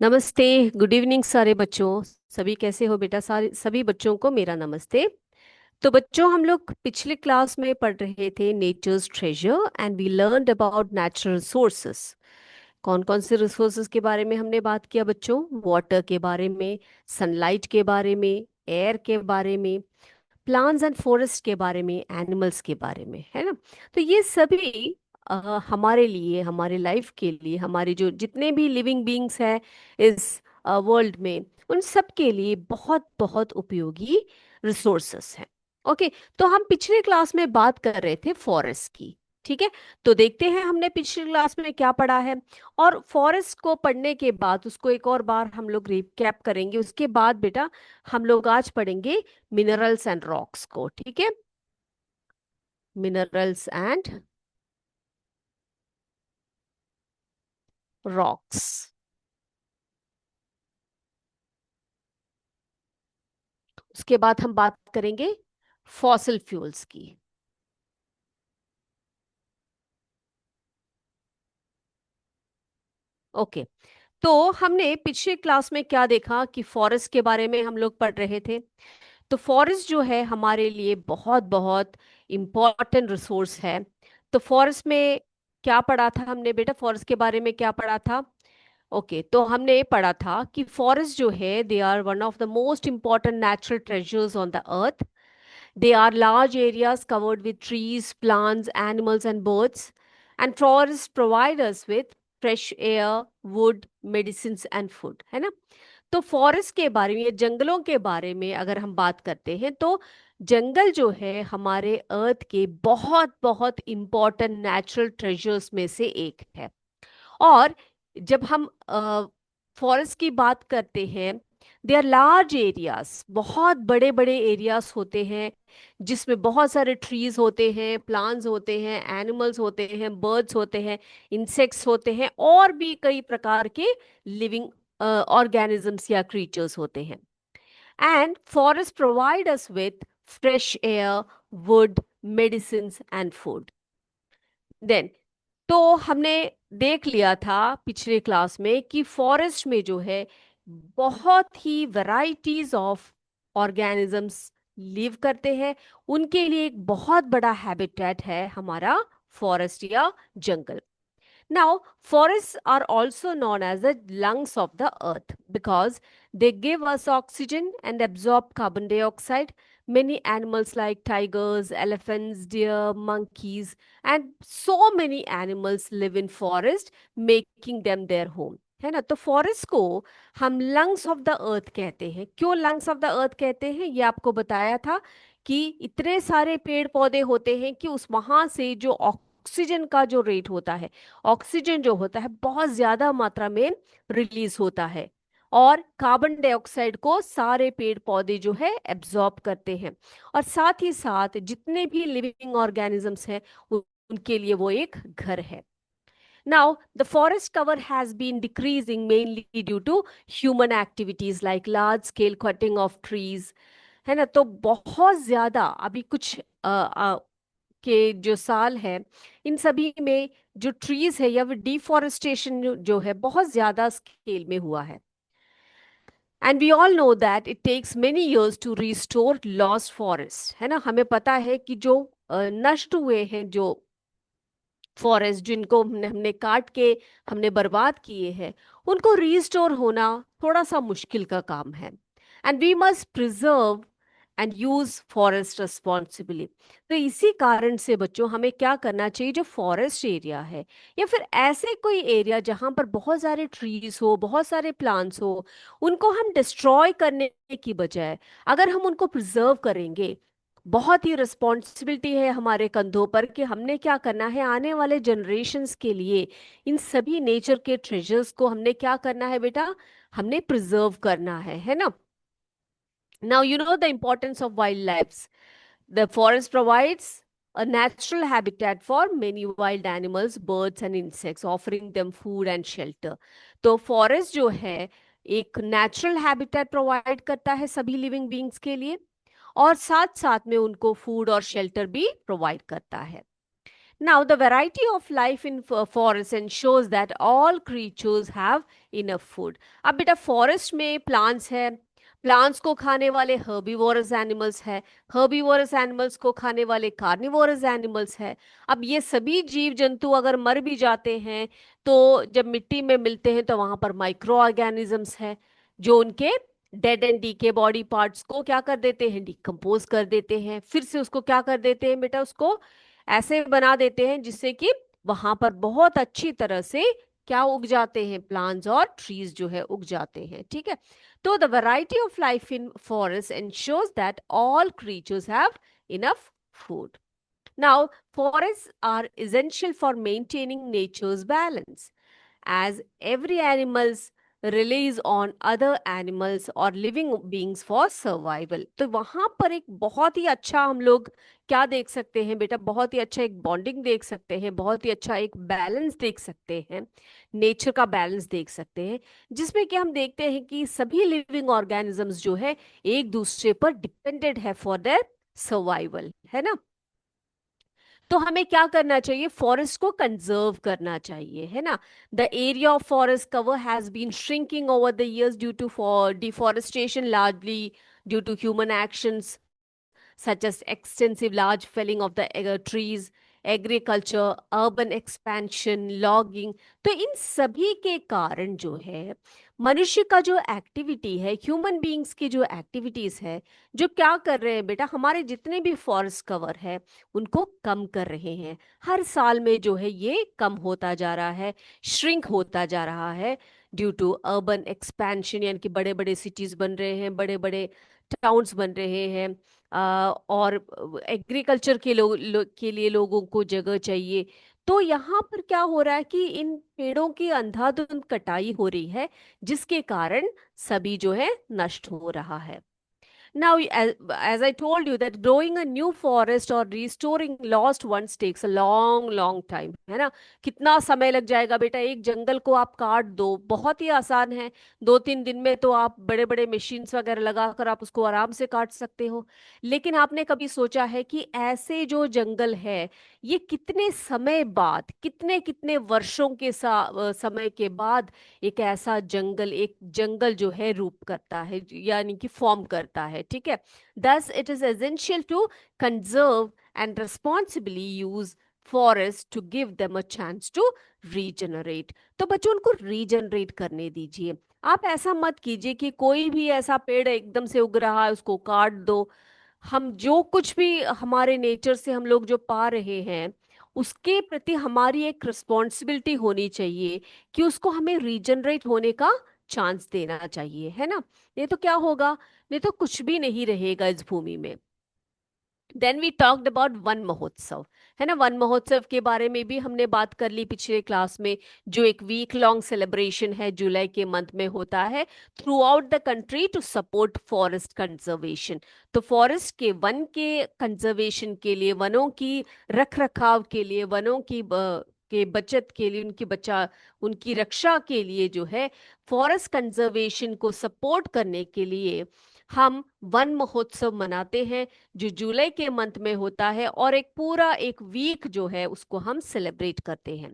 नमस्ते। Good evening सारे बच्चों। सभी कैसे हो बेटा? सारे सभी बच्चों को मेरा नमस्ते। तो बच्चों, हम लोग पिछले क्लास में पढ़ रहे थे nature's treasure and we learned about natural resources. कौन कौन से रिसोर्सेज के बारे में हमने बात किया बच्चों? वाटर के बारे में, सनलाइट के बारे में, एयर के बारे में, प्लांट्स एंड फॉरेस्ट के बारे में, एनिमल्स के बारे में, है ना? तो ये सभी हमारे लिए, हमारे लाइफ के लिए, हमारे जो जितने भी लिविंग बीइंग्स हैं इस वर्ल्ड में, उन सब के लिए बहुत बहुत उपयोगी रिसोर्सेस हैं। ओके। तो हम पिछले क्लास में बात कर रहे थे फॉरेस्ट की। ठीक है। तो देखते हैं हमने पिछली क्लास में क्या पढ़ा है। और फॉरेस्ट को पढ़ने के बाद उसको एक और बार हम लोग रिकैप करेंगे। उसके बाद बेटा हम लोग आज पढ़ेंगे मिनरल्स एंड रॉक्स को। ठीक है। Minerals and rocks. उसके बाद हम बात करेंगे फॉसिल फ्यूल्स की। ओके। तो हमने पिछले क्लास में क्या देखा कि फॉरेस्ट के बारे में हम लोग पढ़ रहे थे। तो फॉरेस्ट जो है हमारे लिए बहुत बहुत इम्पोर्टेंट रिसोर्स है। तो फॉरेस्ट में क्या पढ़ा था हमने बेटा? फॉरेस्ट के बारे में क्या पढ़ा था? ओके। तो हमने पढ़ा था कि फॉरेस्ट जो है they are one of the most important natural treasures on the earth. They are large areas covered with trees, plants, animals and birds, and forest provide us with fresh air, wood, medicine and food, है ना? तो forest के बारे में या जंगलों के बारे में अगर हम बात करते हैं तो जंगल जो है हमारे अर्थ के बहुत बहुत इम्पॉर्टेंट नेचुरल ट्रेजर्स में से एक है। और जब हम फॉरेस्ट की बात करते हैं, दे आर लार्ज एरियाज, बहुत बड़े बड़े एरियाज होते हैं जिसमें बहुत सारे ट्रीज होते हैं, प्लांट्स होते हैं, एनिमल्स होते हैं, बर्ड्स होते हैं, इंसेक्ट्स होते हैं, और भी कई प्रकार के लिविंग ऑर्गेनिजम्स या क्रीचर्स होते हैं। And forest provide us with fresh air, wood, medicine and food. Then तो हमने देख लिया था पिछले क्लास में कि फॉरेस्ट में जो है बहुत ही वैरायटीज ऑफ ऑर्गेनिजम्स लिव करते हैं। उनके लिए एक बहुत बड़ा हैबिटेट है हमारा फॉरेस्ट या जंगल। Now, forests are also known as the lungs of the earth because they give us oxygen and absorb carbon dioxide. Many animals like tigers, elephants, deer, monkeys, and so many animals live in forest, making them their home. है ना? तो forest को हम lungs of the earth कहते हैं। क्यों lungs of the earth कहते हैं ये आपको बताया था कि इतने सारे पेड़ पौधे होते हैं कि उस वहां से जो ऑक्सीजन का जो रेट होता है, ऑक्सीजन जो होता है बहुत ज्यादा मात्रा में रिलीज होता है, और कार्बन डाइऑक्साइड को सारे पेड़ पौधे जो है एब्जॉर्ब करते हैं। और साथ ही साथ जितने भी लिविंग ऑर्गेनिजम्स हैं उनके लिए वो एक घर है। Now, the forest cover has been decreasing mainly due to human activities like large scale cutting of trees, है ना? तो बहुत ज्यादा अभी कुछ के जो साल है इन सभी में जो ट्रीज है या डिफॉरेस्टेशन जो है बहुत ज्यादा स्केल में हुआ है। And we all know that it takes many years to restore lost forest, है ना? हमें पता है कि जो नष्ट हुए हैं जो फॉरेस्ट, जिनको हमने काट के हमने बर्बाद किए हैं, उनको रीस्टोर होना थोड़ा सा मुश्किल का काम है। And we must preserve and use forest responsibly. तो इसी कारण से बच्चों हमें क्या करना चाहिए, जो फॉरेस्ट एरिया है या फिर ऐसे कोई एरिया जहाँ पर बहुत सारे ट्रीज हो, बहुत सारे प्लांट्स हो, उनको हम डिस्ट्रॉय करने की बजाय अगर हम उनको प्रिजर्व करेंगे, बहुत ही रिस्पॉन्सिबिलिटी है हमारे कंधों पर कि हमने क्या करना है आने वाले जनरेशन्स के लिए। इन सभी नेचर के ट्रेजर्स को हमने क्या करना है बेटा? हमने प्रिजर्व करना है ना? Now you know the importance of wild life. The forest provides a natural habitat for many wild animals, birds and insects, offering them food and shelter. तो फॉरेस्ट जो है एक नेचुरल हैबिटेट प्रोवाइड करता है सभी लिविंग बींग्स के लिए, और साथ साथ में उनको फूड और शेल्टर भी प्रोवाइड करता है। Now, the variety of life in forest ensures that all creatures have enough food. अब बेटा फॉरेस्ट में प्लांट्स है, प्लांट्स को खाने वाले हर्बीवोरस एनिमल्स है, हर्बीवोरस एनिमल्स को खाने वाले कार्निवोरस एनिमल्स है। अब ये सभी जीव जंतु अगर मर भी जाते हैं तो जब मिट्टी में मिलते हैं तो वहां पर माइक्रो ऑर्गेनिजम्स है जो उनके dead and decay body parts को क्या कर देते हैं, डिकम्पोज कर देते हैं, फिर से उसको क्या कर देते हैं बेटा, उसको ऐसे बना देते हैं जिससे कि वहां पर बहुत अच्छी तरह से क्या उग जाते हैं, प्लांट्स और ट्रीज जो है उग जाते हैं। ठीक है, तो the variety of life in forest ensures that all creatures have enough food. Now, forests are essential for maintaining nature's balance, as every animals relies on other animals or living beings for survival। तो वहां पर एक बहुत ही अच्छा हम लोग क्या देख सकते हैं बेटा, बहुत ही अच्छा एक बॉन्डिंग देख सकते हैं, बहुत ही अच्छा एक बैलेंस देख सकते हैं, नेचर का बैलेंस देख सकते हैं, जिसमें कि हम देखते हैं कि सभी लिविंग ऑर्गेनिजम्स जो है एक दूसरे पर डिपेंडेंट है फॉर देयर सर्वाइवल, है ना। तो हमें क्या करना चाहिए, फॉरेस्ट को कंजर्व करना चाहिए, है ना। The area of forest cover has been shrinking over the years due to for deforestation, largely due to human actions such as extensive large felling of the trees, agriculture, urban expansion, logging। तो इन सभी के कारण जो है मनुष्य का जो activity है, ह्यूमन बीइंग्स की जो एक्टिविटीज है, जो क्या कर रहे हैं बेटा, हमारे जितने भी फॉरेस्ट कवर है उनको कम कर रहे हैं। हर साल में जो है ये कम होता जा रहा है, श्रिंक होता जा रहा है ड्यू टू अर्बन एक्सपेंशन, यानी कि बड़े बड़े सिटीज बन रहे हैं, बड़े बड़े टाउन्स बन रहे हैं, और एग्रीकल्चर के लिए लोगों को जगह चाहिए। तो यहाँ पर क्या हो रहा है कि इन पेड़ों की अंधाधुंध कटाई हो रही है जिसके कारण सभी जो है नष्ट हो रहा है। Now, as I told you that growing a new forest or restoring lost ones takes a long, long time, है ना। कितना समय लग जाएगा बेटा, एक जंगल को आप काट दो, बहुत ही आसान है, 2-3 दिन में तो आप बड़े बड़े मशीन्स वगैरह लगाकर आप उसको आराम से काट सकते हो। लेकिन आपने कभी सोचा है कि ऐसे जो जंगल है ये कितने समय बाद, कितने कितने वर्षों के समय के बाद एक ऐसा जंगल, एक जंगल जो है रूप करता है, यानी कि फॉर्म करता है। ठीक है, thus it is essential to conserve and responsibly use forest to give them a chance to regenerate. तो बच्चों उनको रीजनरेट करने दीजिए। आप ऐसा मत कीजिए कि कोई भी ऐसा पेड़ एकदम से उग रहा है उसको काट दो। हम जो कुछ भी हमारे नेचर से हम लोग जो पा रहे हैं उसके प्रति हमारी एक रिस्पॉन्सिबिलिटी होनी चाहिए कि उसको हमें रीजनरेट होने का चांस देना चाहिए, है ना। नहीं तो क्या होगा, नहीं तो कुछ भी नहीं रहेगा इस भूमि में। Then we talked about Van Mahotsav, है ना। वन महोत्सव के बारे में भी हमने बात कर ली पिछले क्लास में, जो एक वीक लॉन्ग सेलिब्रेशन है, जुलाई के मंथ में होता है throughout the country to support forest conservation. तो फॉरेस्ट के वन के कंजर्वेशन के लिए, वनों की रख रखाव के लिए, वनों की के बचत के लिए, उनकी रक्षा के लिए जो है, फॉरेस्ट कंजर्वेशन को सपोर्ट करने के लिए हम वन महोत्सव मनाते हैं जो जुलाई के मंथ में होता है, और एक पूरा एक वीक जो है उसको हम सेलिब्रेट करते हैं।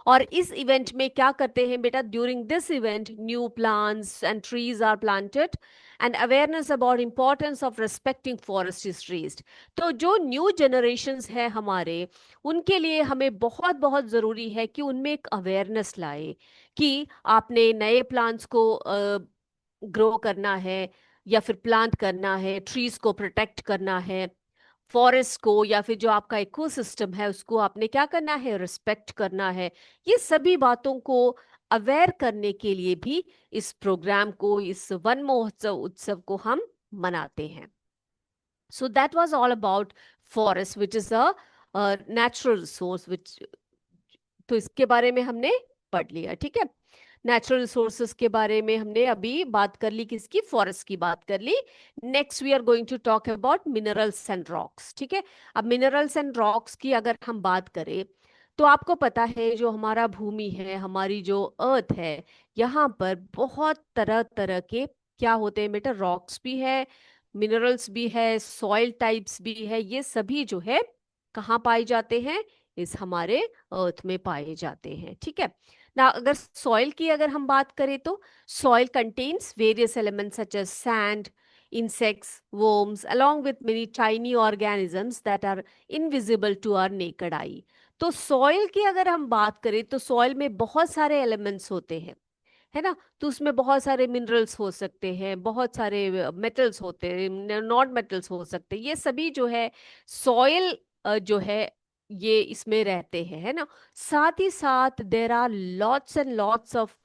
और इस इवेंट में क्या करते हैं बेटा, during this event new plants and trees are planted and awareness about importance of respecting forest is raised. तो जो न्यू जनरेशन्स है हमारे, उनके लिए हमें बहुत बहुत ज़रूरी है कि उनमें एक अवेयरनेस लाए कि आपने नए प्लांट्स को ग्रो करना है या फिर प्लांट करना है, ट्रीज को प्रोटेक्ट करना है, फॉरेस्ट को या फिर जो आपका इकोसिस्टम है उसको आपने क्या करना है, रिस्पेक्ट करना है। ये सभी बातों को अवेयर करने के लिए भी इस प्रोग्राम को, इस वन महोत्सव उत्सव को हम मनाते हैं। So that was all about forest which is a natural resource which, तो इसके बारे में हमने पढ़ लिया। ठीक है, नेचुरल रिसोर्सेज के बारे में हमने अभी बात कर ली, किसकी, फॉरेस्ट की बात कर ली। Next we are going to talk about minerals and rocks. ठीक है, अब मिनरल्स एंड रॉक्स की अगर हम बात करें तो आपको पता है जो हमारा भूमि है, हमारी जो अर्थ है, यहाँ पर बहुत तरह तरह के क्या होते हैं बेटा, रॉक्स भी है, मिनरल्स भी है, सॉइल टाइप्स भी है। ये सभी जो है कहाँ पाए जाते हैं, इस हमारे अर्थ में पाए जाते हैं। ठीक है ना। अगर सॉइल की अगर हम बात करें तो soil contains various elements such as sand, insects, worms, along with many tiny organisms that are invisible to our naked eye। तो सॉइल की अगर हम बात करें तो सॉइल में बहुत सारे एलिमेंट्स होते हैं, है ना। तो उसमें बहुत सारे मिनरल्स हो सकते हैं, बहुत सारे मेटल्स होते हैं, नॉन मेटल्स हो सकते हैं। ये सभी जो है सॉइल जो है ये इसमें रहते हैं, है ना। साथ ही साथ there are lots and lots of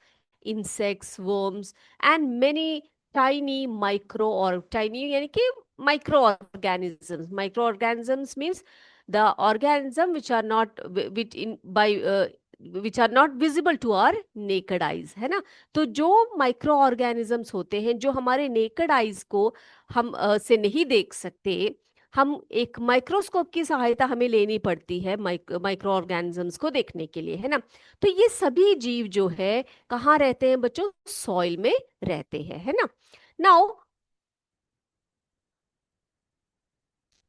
insects, worms and many tiny micro और टाइनी यानी कि micro organisms. Micro organisms means the organism which are not which in by which are not visible to our naked eyes, है ना। तो जो micro organisms होते हैं जो हमारे नेकड आइज को हम से नहीं देख सकते, हम एक माइक्रोस्कोप की सहायता हमें लेनी पड़ती है माइक्रो ऑर्गेनिजम्स को देखने के लिए, है ना। तो ये सभी जीव जो है कहाँ रहते हैं बच्चों? सॉइल में रहते हैं, है ना। नाउ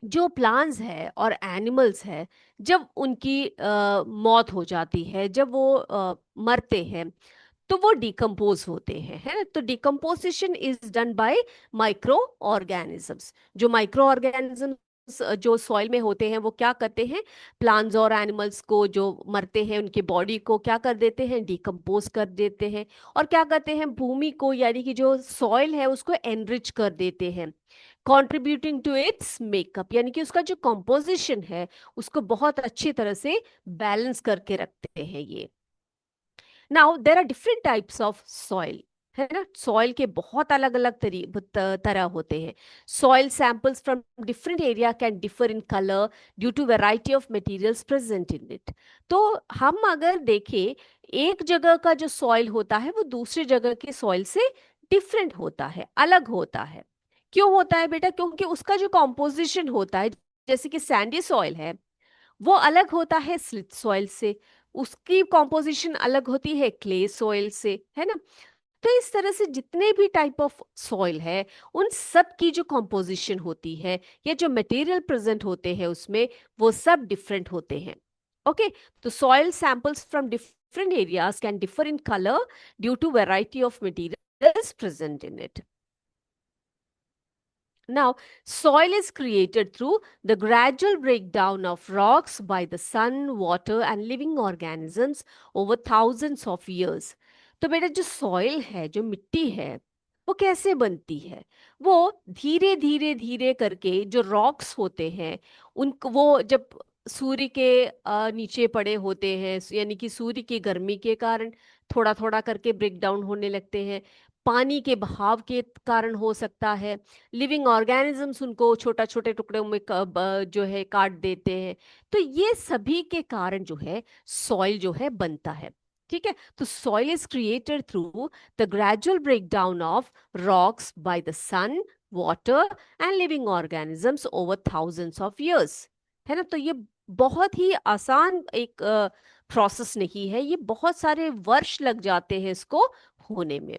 जो प्लांट्स है और एनिमल्स है, जब उनकी मौत हो जाती है, जब वो मरते हैं, तो वो डिकम्पोज होते हैं, है ना। तो decomposition is done by micro organisms. जो माइक्रो ऑर्गेनिजम्स जो सॉइल में होते हैं वो क्या करते हैं? प्लांट्स और एनिमल्स को जो मरते हैं उनके बॉडी को क्या कर देते हैं? डिकम्पोज कर देते हैं। और क्या करते हैं? भूमि को यानी कि जो सॉइल है उसको एनरिच कर देते हैं, कॉन्ट्रीब्यूटिंग टू इट्स मेकअप, यानी कि उसका जो कॉम्पोजिशन है उसको बहुत अच्छी तरह से बैलेंस करके रखते हैं ये। Now there are different types of soil, है ना। सॉइल के बहुत अलग अलग तरह होते हैं। Soil samples from different area can differ in colour due to variety of materials present in it. तो हम अगर देखें, एक जगह का जो सॉइल होता है वो दूसरी जगह के सॉइल से डिफरेंट होता है, अलग होता है। क्यों होता है बेटा? क्योंकि उसका जो कॉम्पोजिशन होता है, जैसे कि सैंडी सॉइल है वो अलग होता है स्लिट सॉइल से, उसकी कॉम्पोजिशन अलग होती है क्ले सॉइल से, है ना। तो इस तरह से जितने भी टाइप ऑफ सॉइल है उन सब की जो कॉम्पोजिशन होती है या जो मटेरियल प्रेजेंट होते हैं उसमें वो सब डिफरेंट होते हैं। ओके। तो soil samples from different areas can differ in colour due to variety of materials present in it. Now, soil is created through the gradual breakdown of rocks by the sun, water, and living organisms over thousands of years. तो बेटा जो soil है, जो मिट्टी है, वो कैसे बनती है? वो धीरे धीरे धीरे करके जो रॉक्स होते हैं उनको वो जब सूर्य के नीचे पड़े होते हैं, यानी कि सूर्य की गर्मी के कारण थोड़ा थोड़ा करके ब्रेक डाउन होने लगते हैं, पानी के बहाव के कारण हो सकता है, लिविंग ऑर्गेनिजम्स उनको छोटा छोटे टुकड़ों में जो है काट देते हैं। तो ये सभी के कारण जो है सॉइल जो है बनता है। ठीक है। तो soil is created through the gradual break down of rocks by the sun, water and living organisms over thousands of years, है ना। तो ये बहुत ही आसान एक प्रोसेस नहीं है, ये बहुत सारे वर्ष लग जाते हैं इसको होने में।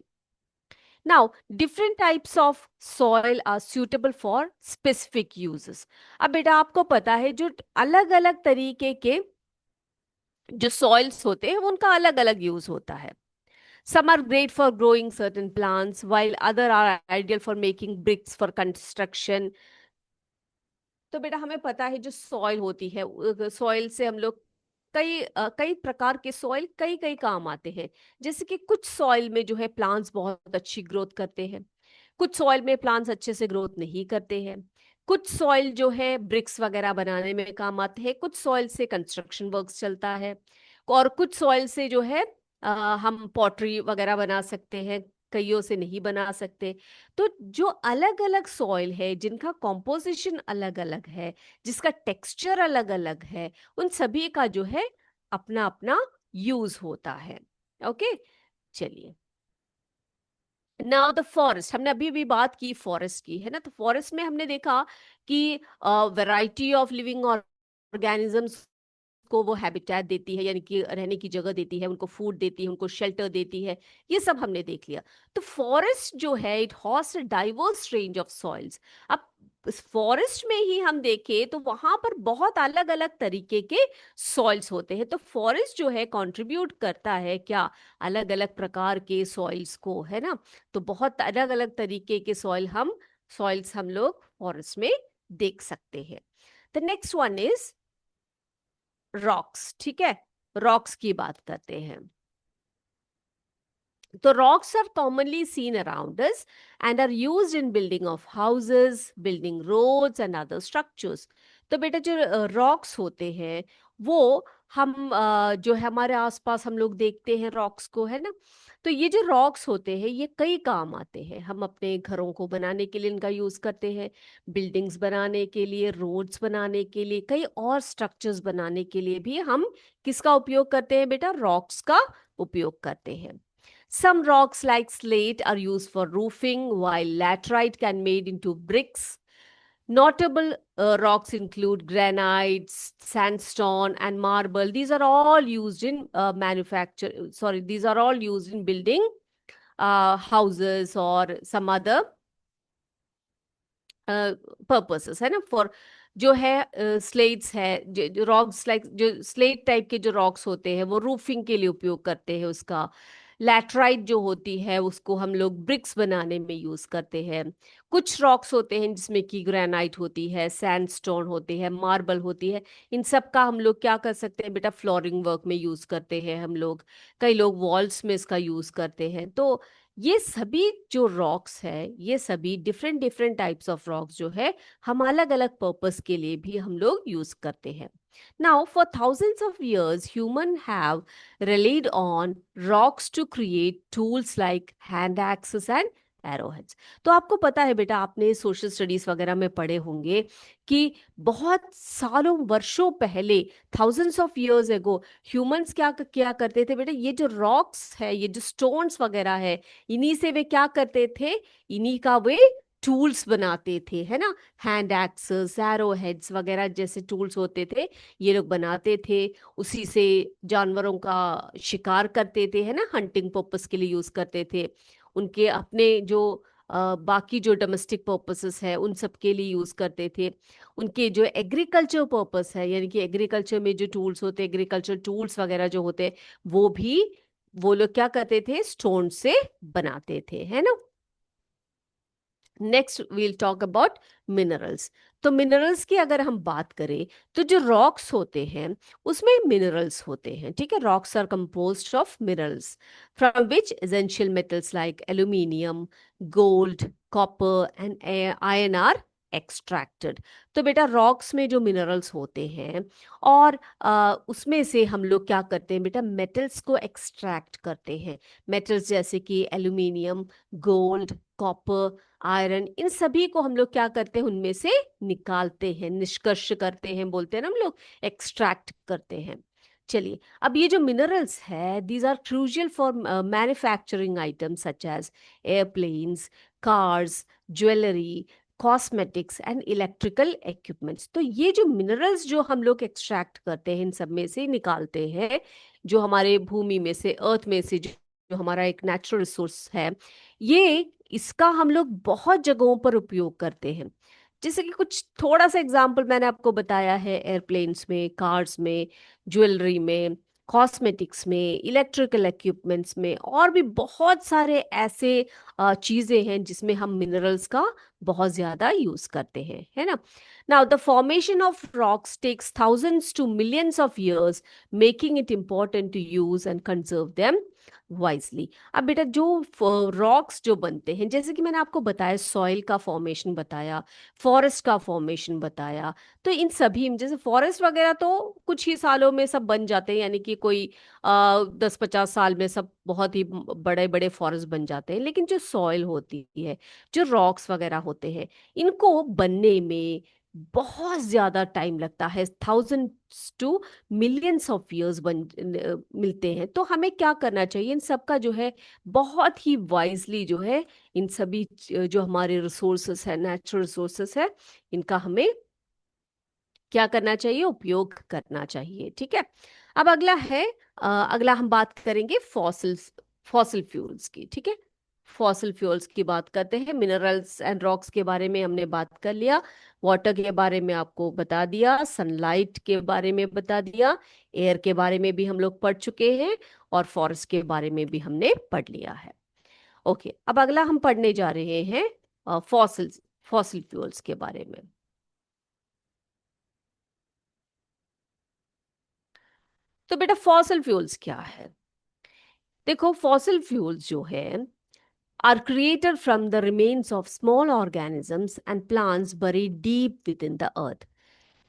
Now, different types of soil are suitable for specific uses। अब बेटा आपको पता है जो अलग अलग तरीके के जो सॉइल्स होते हैं उनका अलग अलग यूज होता है। Some are great for growing certain plants, while other are ideal for making bricks for construction। तो बेटा हमें पता है जो सॉइल होती है, सॉइल से हम लोग कई प्रकार के सॉइल कई कई काम आते हैं। जैसे कि कुछ सॉइल में जो है प्लांट्स बहुत अच्छी ग्रोथ करते हैं, कुछ सॉइल में प्लांट्स अच्छे से ग्रोथ नहीं करते हैं। कुछ सॉइल जो है ब्रिक्स वगैरह बनाने में काम आते हैं, कुछ सॉइल से कंस्ट्रक्शन वर्क्स चलता है, और कुछ सॉइल से जो है हम पॉटरी वगैरह बना सकते हैं, कईयों से नहीं बना सकते। तो जो अलग अलग सॉइल है जिनका कॉम्पोजिशन अलग अलग है, जिसका टेक्सचर अलग अलग है, उन सभी का जो है अपना अपना यूज होता है। ओके। चलिए, नाउ द फॉरेस्ट, हमने अभी भी बात की फॉरेस्ट की, है ना। तो फॉरेस्ट में हमने देखा कि वैरायटी ऑफ लिविंग ऑर्गेनिजम्स को वो हैबिटेट देती है, यानी कि रहने की जगह देती है, उनको फूड देती है, उनको शेल्टर देती है। ये सब हमने देख लिया। तो फॉरेस्ट जो है it host a diverse range of soils. अब फॉरेस्ट में ही हम देखें तो वहां पर बहुत अलग अलग तरीके के सॉइल्स होते हैं। तो फॉरेस्ट जो है कंट्रीब्यूट करता है क्या, अलग अलग प्रकार के सॉइल्स को, है ना। तो बहुत अलग अलग तरीके के सॉइल्स हम लोग फॉरेस्ट में देख सकते हैं। The next one is rocks. ठीक है, रॉक्स की बात करते हैं। So rocks are commonly seen around us and are used in building of houses, building roads and other structures. तो बेटा जो रॉक्स होते हैं वो हम जो है हमारे आसपास हम लोग देखते हैं रॉक्स को, है ना। तो ये जो रॉक्स होते हैं ये कई काम आते हैं। हम अपने घरों को बनाने के लिए इनका यूज करते हैं, बिल्डिंग्स बनाने के लिए, रोड्स बनाने के लिए, कई और स्ट्रक्चर्स बनाने के लिए भी हम किसका उपयोग करते हैं बेटा, रॉक्स का उपयोग करते हैं। Some rocks like slate are used for roofing, while laterite can made into bricks. Notable rocks include granite, sandstone, and marble. These are all used in manufacture. Sorry, these are all used in building houses or some other purposes, है ना। For जो है slates है, जो rocks like जो slate type के जो rocks होते हैं वो रूफिंग के लिए उपयोग करते हैं उसका। लैटराइट जो होती है उसको हम लोग ब्रिक्स बनाने में यूज करते हैं। कुछ रॉक्स होते हैं जिसमें कि ग्रेनाइट होती है, सैंडस्टोन होती है, मार्बल होती है। इन सब का हम लोग क्या कर सकते हैं बेटा, फ्लोरिंग वर्क में यूज करते हैं हम लोग। कई लोग वॉल्स में इसका यूज करते हैं। तो ये सभी जो रॉक्स है, ये सभी different different types of rocks जो है हम अलग अलग पर्पस के लिए भी हम लोग यूज करते हैं। Now for thousands of years human have relied on rocks to create tools like hand axes and arrowheads। तो आपको पता है बेटा, आपने सोशल स्टडीज वगैरह में पढ़े होंगे कि बहुत सालों वर्षों पहले, thousands of years ago, humans क्या क्या करते थे बेटा, ये जो रॉक्स है, ये जो स्टोन्स वगैरह है, इन्हीं से वे क्या करते थे, इन्हीं का वे टूल्स बनाते थे, है ना। हैंड एक्सेस, एरो हेड्स वगैरह जैसे टूल्स होते थे, ये लोग बनाते थे। उसी से जानवरों का शिकार करते थे, है ना, हंटिंग पर्पस के लिए यूज करते थे। उनके अपने जो बाकी जो डोमेस्टिक पर्पसेस है उन सब के लिए यूज करते थे। उनके जो एग्रीकल्चर पर्पस है, यानी कि एग्रीकल्चर में जो टूल्स होते, एग्रीकल्चर टूल्स वगैरह जो होते, वो भी वो लोग क्या करते थे, स्टोन से बनाते थे, है ना। Next we'll talk about minerals. तो मिनरल्स की अगर हम बात करें तो जो रॉक्स होते हैं उसमें मिनरल्स होते हैं। ठीक है, rocks are composed of minerals from which essential metals like aluminium, gold, copper and iron are extracted. तो बेटा रॉक्स में जो मिनरल्स होते हैं और उसमें से हम लोग क्या करते हैं बेटा, मेटल्स को एक्सट्रैक्ट करते हैं। मेटल्स जैसे कि एल्यूमिनियम, गोल्ड, कॉपर, आयरन, इन सभी को हम लोग क्या करते हैं, उनमें से निकालते हैं, निष्कर्ष करते हैं, बोलते हैं ना हम लोग, एक्सट्रैक्ट करते हैं। चलिए, अब ये जो मिनरल्स है, these are crucial for manufacturing items such as airplanes, cars, jewellery, cosmetics and electrical equipments. तो ये जो मिनरल्स जो हम लोग एक्सट्रैक्ट करते हैं, इन सब में से निकालते हैं, जो हमारे भूमि में से, अर्थ में से, जो हमारा एक नेचुरल रिसोर्स है, ये इसका हम लोग बहुत जगहों पर उपयोग करते हैं। जैसे कि कुछ थोड़ा सा एग्जाम्पल मैंने आपको बताया है, एयरप्लेन्स में, कार्स में, ज्वेलरी में, कॉस्मेटिक्स में, इलेक्ट्रिकल इक्विपमेंट्स में, और भी बहुत सारे ऐसे चीजें हैं जिसमें हम मिनरल्स का बहुत ज्यादा यूज करते हैं, है ना। Now the formation of rocks takes thousands to millions of years, making it important to use and conserve them wisely. अब बेटा जो रॉक्स जो बनते हैं, जैसे कि मैंने आपको बताया, सॉइल का फॉर्मेशन बताया, फॉरेस्ट का फॉर्मेशन बताया, तो इन सभी में जैसे फॉरेस्ट वगैरह तो कुछ ही सालों में सब बन जाते हैं, यानी कि कोई 10-50 साल में सब बहुत ही बड़े बड़े फॉरेस्ट बन जाते हैं। लेकिन जो सॉइल होती है, जो रॉक्स वगैरह होते हैं, इनको बनने में बहुत ज्यादा टाइम लगता है, thousands to millions of years मिलते हैं। तो हमें क्या करना चाहिए, इन सब का जो है बहुत ही वाइजली जो है, इन सभी जो हमारे रिसोर्सेस है, नेचुरल रिसोर्सेस है, इनका हमें क्या करना चाहिए, उपयोग करना चाहिए। ठीक है, अब अगला है अगला हम बात करेंगे फॉसिल फ्यूल्स की। ठीक है, फॉसिल फ्यूल्स की बात करते हैं। मिनरल्स एंड रॉक्स के बारे में हमने बात कर लिया, वाटर के बारे में आपको बता दिया, सनलाइट के बारे में बता दिया, एयर के बारे में भी हम लोग पढ़ चुके हैं, और फॉरेस्ट के बारे में भी हमने पढ़ लिया है। ओके, अब अगला हम पढ़ने जा रहे हैं फॉसिल फॉसिल फ्यूल्स के बारे में। तो बेटा फॉसिल फ्यूल्स क्या है? देखो, फॉसिल फ्यूल्स जो है are created from the remains of small organisms and plants buried deep within the earth।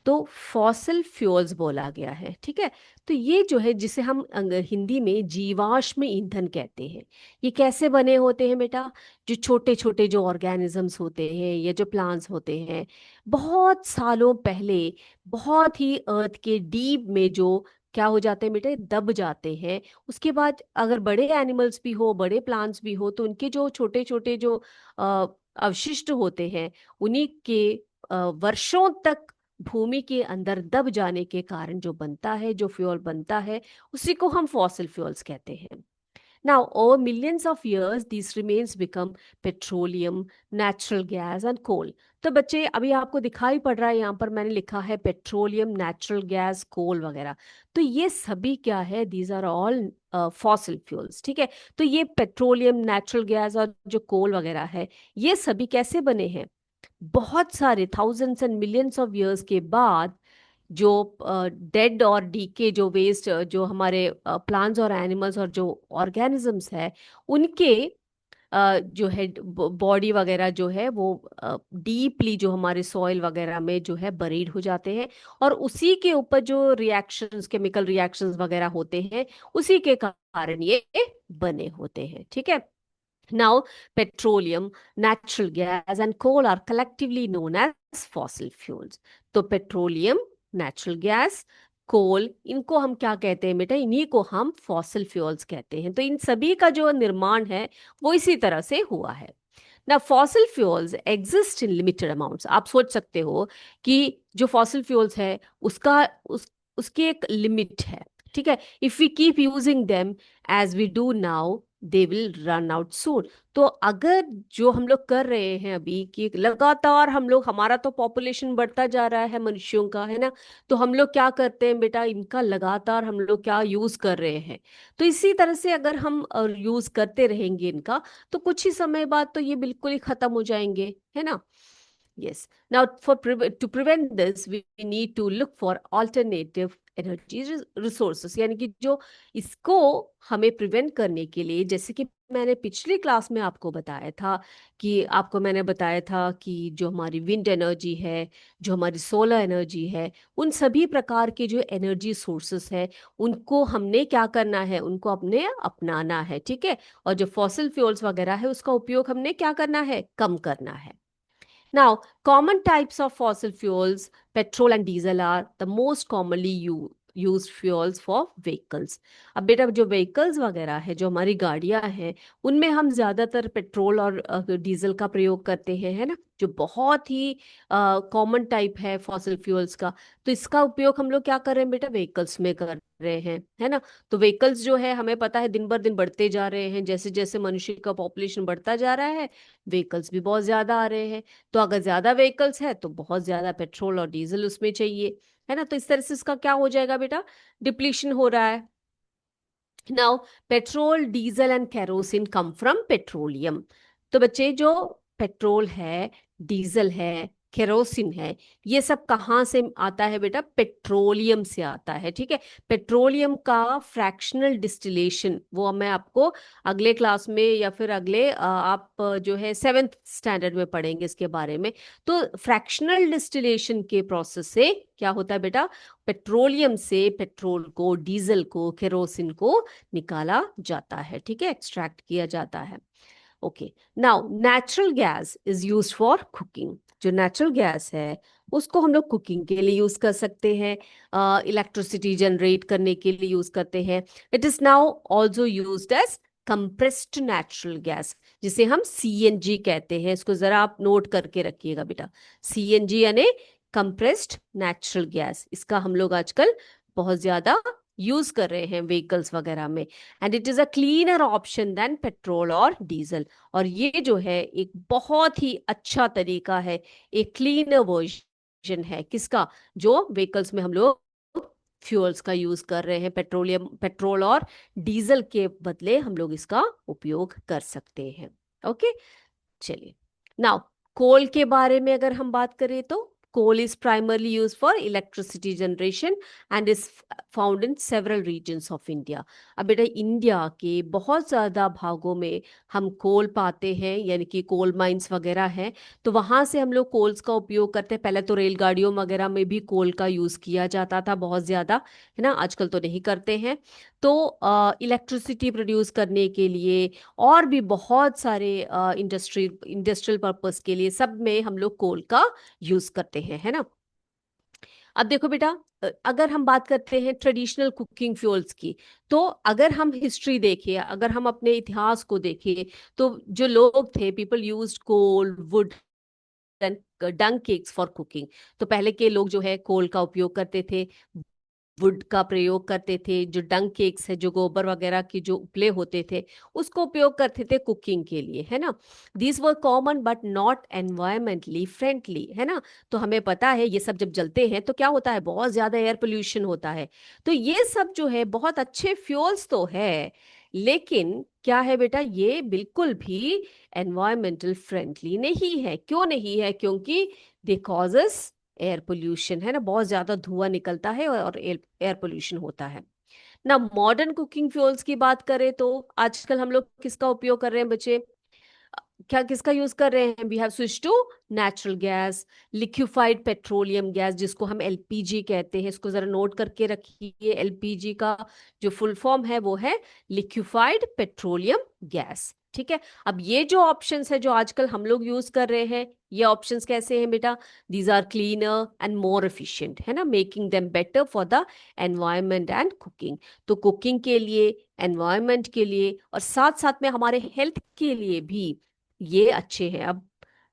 तो फॉसिल फ्यूल्स बोला गया है, ठीक है। तो ये जो है, जिसे हम हिंदी में जीवाश्म ईंधन कहते हैं, ये कैसे बने होते हैं बेटा? जो छोटे छोटे जो ऑर्गेनिजम्स होते हैं या जो प्लांट्स होते हैं, बहुत सालों पहले बहुत ही अर्थ के डीप में जो क्या हो जाते हैं बेटे, दब जाते हैं। उसके बाद अगर बड़े एनिमल्स भी हो, बड़े प्लांट्स भी हो, तो उनके जो छोटे छोटे जो अवशिष्ट होते हैं, उन्हीं के वर्षों तक भूमि के अंदर दब जाने के कारण जो बनता है, जो फ्यूल बनता है, उसी को हम फॉसिल फ्यूल्स कहते हैं। Now, over millions of years, these remains become petroleum, natural gas and coal। तो बच्चे, अभी आपको दिखाई पड़ रहा है यहाँ पर मैंने लिखा है पेट्रोलियम, नेचुरल गैस, कोल वगैरह। तो ये सभी क्या है? These are all fossil fuels, ठीक है। तो ये पेट्रोलियम, नेचुरल गैस और जो कोल वगैरह है, ये सभी कैसे बने हैं? बहुत सारे thousands and millions of years के बाद जो डेड और डीके जो वेस्ट, जो हमारे प्लांट्स और एनिमल्स और जो ऑर्गेनिजम्स है, उनके जो है बॉडी वगैरह जो है वो डीपली जो हमारे सॉइल वगैरह में जो है बरीड हो जाते हैं, और उसी के ऊपर जो रिएक्शंस, केमिकल रिएक्शंस वगैरह होते हैं, उसी के कारण ये बने होते हैं, ठीक है। Now, petroleum, natural gas, and coal are collectively known as fossil fuels। तो पेट्रोलियम, नेचुरल गैस, कोल, इनको हम क्या कहते हैं बेटा? इन्हीं को हम फॉसिल फ्यूल्स कहते हैं। तो इन सभी का जो निर्माण है वो इसी तरह से हुआ है ना। Fossil fuels exist in limited amounts. आप सोच सकते हो कि जो फॉसिल फ्यूल्स है उसका उसकी एक लिमिट है, ठीक है। If we keep using them as we do now, they will run out soon. तो अगर जो हम लोग कर रहे हैं अभी, कि लगातार हम लोग, हमारा तो पॉपुलेशन बढ़ता जा रहा है मनुष्यों का, है ना। तो हम लोग क्या करते हैं बेटा? इनका लगातार हम लोग क्या यूज कर रहे हैं। तो इसी तरह से अगर हम यूज करते रहेंगे इनका, तो कुछ ही समय बाद तो ये बिल्कुल ही खत्म हो जाएंगे, है ना। Yes. Now, to prevent this, we need to look for alternative energy resources। यानी कि जो इसको हमें प्रिवेंट करने के लिए, जैसे कि मैंने पिछली क्लास में आपको बताया था, कि आपको मैंने बताया था कि जो हमारी विंड एनर्जी है, जो हमारी सोलर एनर्जी है, उन सभी प्रकार के जो एनर्जी सोर्सेस है, उनको हमने क्या करना है? उनको अपने अपनाना है, ठीक है। और जो फॉसिल फ्यूल्स वगैरह है, उसका उपयोग हमने क्या करना है? कम करना है। Now, common types of fossil fuels, petrol and diesel are the most commonly used fuels for vehicles। अब बेटा, जो vehicles वगैरह है, जो हमारी गाड़ियां हैं, उनमें हम ज्यादातर पेट्रोल और डीजल का प्रयोग करते हैं, है ना, जो बहुत ही कॉमन टाइप है फॉसिल फ्यूल्स का। तो इसका उपयोग हम लोग क्या कर रहे हैं बेटा? व्हीकल्स में कर रहे हैं, है ना। तो व्हीकल्स जो है, हमें पता है दिन बर दिन बढ़ते जा रहे हैं, जैसे जैसे मनुष्य का पॉपुलेशन बढ़ता जा रहा है, व्हीकल्स भी बहुत ज्यादा आ रहे हैं। तो अगर ज्यादा व्हीकल्स है तो बहुत ज्यादा पेट्रोल और डीजल उसमें चाहिए, है ना। तो इस तरह से इसका क्या हो जाएगा बेटा? डिप्लीशन हो रहा है। Now, petrol, diesel and kerosene come from petroleum. तो बच्चे, जो पेट्रोल है, डीजल है, केरोसिन है, ये सब कहाँ से आता है बेटा? पेट्रोलियम से आता है, ठीक है। पेट्रोलियम का फ्रैक्शनल डिस्टिलेशन, वो मैं आपको अगले क्लास में या फिर अगले आप जो है सेवेंथ स्टैंडर्ड में पढ़ेंगे इसके बारे में। तो फ्रैक्शनल डिस्टिलेशन के प्रोसेस से क्या होता है बेटा? पेट्रोलियम से पेट्रोल को, डीजल को, केरोसिन को निकाला जाता है, ठीक है, एक्सट्रैक्ट किया जाता है। Okay. Now, natural gas is used for cooking. जो नेचुरल गैस है, उसको हम लोग कुकिंग के लिए यूज कर सकते हैं, इलेक्ट्रिसिटी जनरेट करने के लिए यूज करते हैं। It is now also used as compressed natural gas, जिसे हम सीएनजी कहते हैं। इसको जरा आप नोट करके रखिएगा बेटा, सीएनजी यानी कंप्रेस्ड नेचुरल गैस। इसका हम लोग आजकल बहुत ज्यादा यूज कर रहे हैं व्हीकल्स वगैरह में, and it is a cleaner option then petrol और डीजल। और ये जो है एक बहुत ही अच्छा तरीका है, एक क्लीनर वर्जन है किसका, जो व्हीकल्स में हम लोग फ्यूल्स का यूज कर रहे हैं, पेट्रोल और डीजल के बदले हम लोग इसका उपयोग कर सकते हैं। ओके, चलिए। नाउ, कोल के बारे में अगर हम बात करें तो coal is primarily use for electricity generation and is found in several regions of India. अब बेटा, इंडिया के बहुत ज़्यादा भागों में हम कोल पाते हैं, यानी कि कोल माइंस वगैरह हैं, तो वहाँ से हम लोग कोल्स का उपयोग करते हैं। पहले तो रेलगाड़ियों वगैरह में भी कोल का यूज़ किया जाता था बहुत ज़्यादा, है ना, आजकल तो नहीं करते हैं। तो इलेक्ट्रिसिटी प्रोड्यूस करने के लिए और भी बहुत सारे इंडस्ट्रियल पर्पस के लिए सब में हम लोग कोल का यूज करते हैं, है ना। अब देखो बेटा, अगर हम बात करते हैं ट्रेडिशनल कुकिंग फ्यूल्स की, तो अगर हम हिस्ट्री देखें, अगर हम अपने इतिहास को देखें, तो जो लोग थे, people used coal, wood, dung cakes for cooking. तो पहले के लोग जो है कोल का उपयोग करते थे, वुड का प्रयोग करते थे, जो डंग केक्स है, जो गोबर वगैरह की जो उपले होते थे, उसको उपयोग करते थे कुकिंग के लिए, है ना। These were common but not environmentally friendly, है ना। तो हमें पता है ये सब जब जलते हैं तो क्या होता है, बहुत ज्यादा एयर पोल्यूशन होता है। तो ये सब जो है बहुत अच्छे फ्यूल्स तो है, लेकिन क्या है बेटा, ये बिल्कुल भी एनवायरमेंटल फ्रेंडली नहीं है। क्यों नहीं है? क्योंकि दे कॉजेस एयर पोल्यूशन, है ना, बहुत ज्यादा धुआं निकलता है और एयर पोल्यूशन होता है ना। मॉडर्न कुकिंग फ्यूल्स की बात करें तो आजकल हम लोग किसका उपयोग कर रहे हैं बच्चे? क्या किसका यूज कर रहे हैं? We have switch to natural gas, liquefied petroleum gas, जिसको हम एलपीजी कहते हैं। इसको जरा नोट करके रखिए, एलपीजी का जो फुल फॉर्म है वो है लिक्विफाइड पेट्रोलियम गैस, ठीक है। अब ये जो ऑप्शंस है जो आजकल हम लोग यूज कर रहे हैं, ये ऑप्शंस कैसे हैं बेटा? These are cleaner and more efficient, है ना, making them better for the environment and cooking. तो कुकिंग के लिए, एनवायरनमेंट के लिए और साथ साथ में हमारे हेल्थ के लिए भी ये अच्छे हैं। अब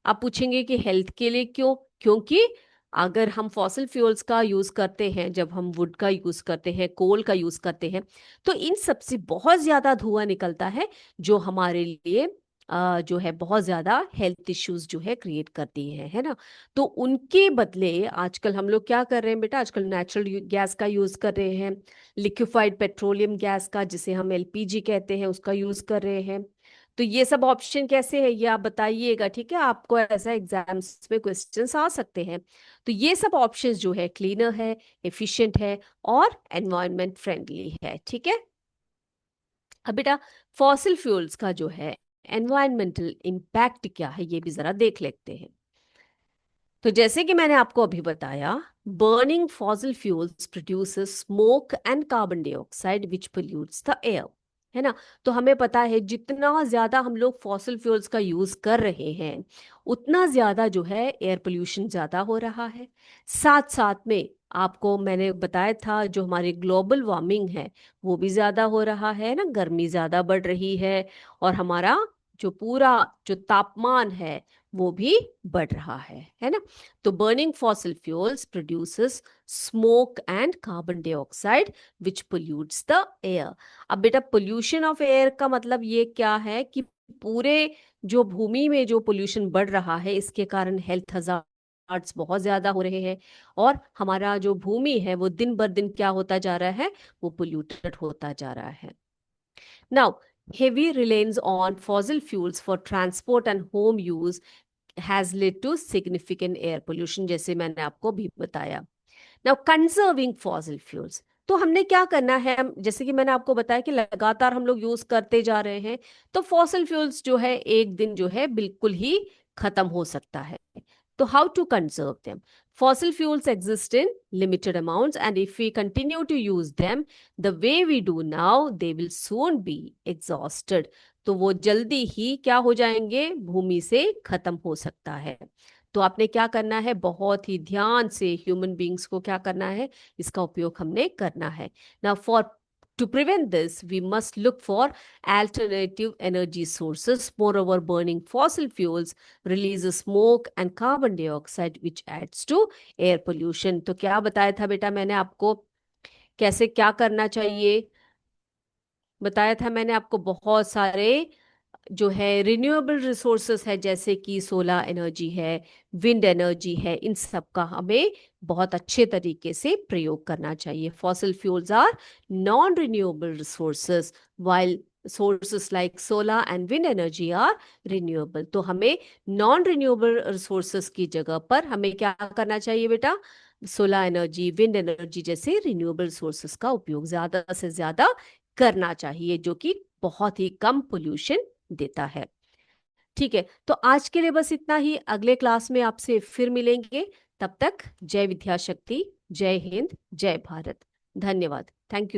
आप पूछेंगे कि हेल्थ के लिए क्यों? क्योंकि अगर हम फॉसिल फ्यूल्स का यूज करते हैं, जब हम वुड का यूज करते हैं, कोल का यूज करते हैं, तो इन सब से बहुत ज्यादा धुआं निकलता है, जो हमारे लिए जो है बहुत ज्यादा हेल्थ इश्यूज जो है क्रिएट करती है ना। तो उनके बदले आजकल हम लोग क्या कर रहे हैं बेटा? आजकल नेचुरल गैस का यूज कर रहे हैं, लिक्विफाइड पेट्रोलियम गैस का, जिसे हम एलपीजी कहते हैं, उसका यूज कर रहे हैं। तो ये सब ऑप्शन कैसे है ये आप बताइएगा, ठीक है, आपको ऐसा एग्जाम्स में क्वेश्चंस आ सकते हैं। तो ये सब ऑप्शंस जो है क्लीनर है, एफिशिएंट है और एनवायरनमेंट फ्रेंडली है, ठीक है। अब बेटा, फॉसिल फ्यूल्स का जो है एनवायरमेंटल इम्पैक्ट क्या है ये भी जरा देख लेते हैं। तो जैसे कि मैंने आपको अभी बताया, burning fossil fuels produces smoke and carbon dioxide which pollutes the air, है ना। तो हमें पता है जितना ज्यादा हम लोग फॉसिल फ्यूल्स का यूज कर रहे हैं, उतना ज्यादा जो है एयर पोल्यूशन ज्यादा हो रहा है। साथ साथ में आपको मैंने बताया था, जो हमारी ग्लोबल वार्मिंग है वो भी ज्यादा हो रहा है ना, गर्मी ज्यादा बढ़ रही है, और हमारा जो पूरा जो तापमान है वो भी बढ़ रहा है ना। तो burning fossil fuels produces smoke and carbon dioxide which pollutes the air. अब बेटा, पोल्यूशन ऑफ एयर का मतलब ये क्या है कि पूरे जो भूमि में जो पोल्यूशन बढ़ रहा है, इसके कारण हेल्थ हजार्ड्स बहुत ज्यादा हो रहे हैं, और हमारा जो भूमि है वो दिन बर दिन क्या होता जा रहा है? वो पोल्यूटेड होता जा रहा है। Now, heavy reliance on fossil fuels for transport and home use has led to significant air pollution, जैसे मैंने आपको भी बताया। Now, conserving fossil fuels, तो हमने क्या करना है? हम जैसे कि मैंने आपको बताया कि लगातार हम लोग यूज करते जा रहे हैं, तो फॉसिल फ्यूल्स जो है एक दिन जो है बिल्कुल ही खत्म हो सकता है। तो how to conserve them? Fossil fuels exist in limited amounts, and if we continue to use them the way we do now, they will soon be exhausted. तो वो जल्दी ही क्या हो जाएंगे? भूमि से खत्म हो सकता है। तो आपने क्या करना है? बहुत ही ध्यान से ह्यूमन बींग्स को क्या करना है? इसका उपयोग हमने करना है ना। For To prevent this, we must look for alternative energy sources. Moreover, burning fossil fuels releases smoke and carbon dioxide, which adds to air pollution. तो क्या बताया था बेटा मैंने आपको कैसे क्या करना चाहिए, बताया था मैंने आपको। बहुत सारे जो है रिन्यूएबल रिसोर्सेस है, जैसे कि सोलर एनर्जी है, विंड एनर्जी है, इन सब का हमें बहुत अच्छे तरीके से प्रयोग करना चाहिए। Fossil fuels are non renewable resources, while sources like solar and wind energy are renewable. तो हमें नॉन रिन्यूएबल रिसोर्सेस की जगह पर हमें क्या करना चाहिए बेटा? सोलर एनर्जी, विंड एनर्जी जैसे रिन्यूएबल सोर्सेस का उपयोग ज्यादा से ज्यादा करना चाहिए, जो कि बहुत ही कम पोल्यूशन देता है। ठीक है, तो आज के लिए बस इतना ही। अगले क्लास में आपसे फिर मिलेंगे। तब तक जय विद्या शक्ति, जय हिंद, जय भारत। धन्यवाद। Thank you.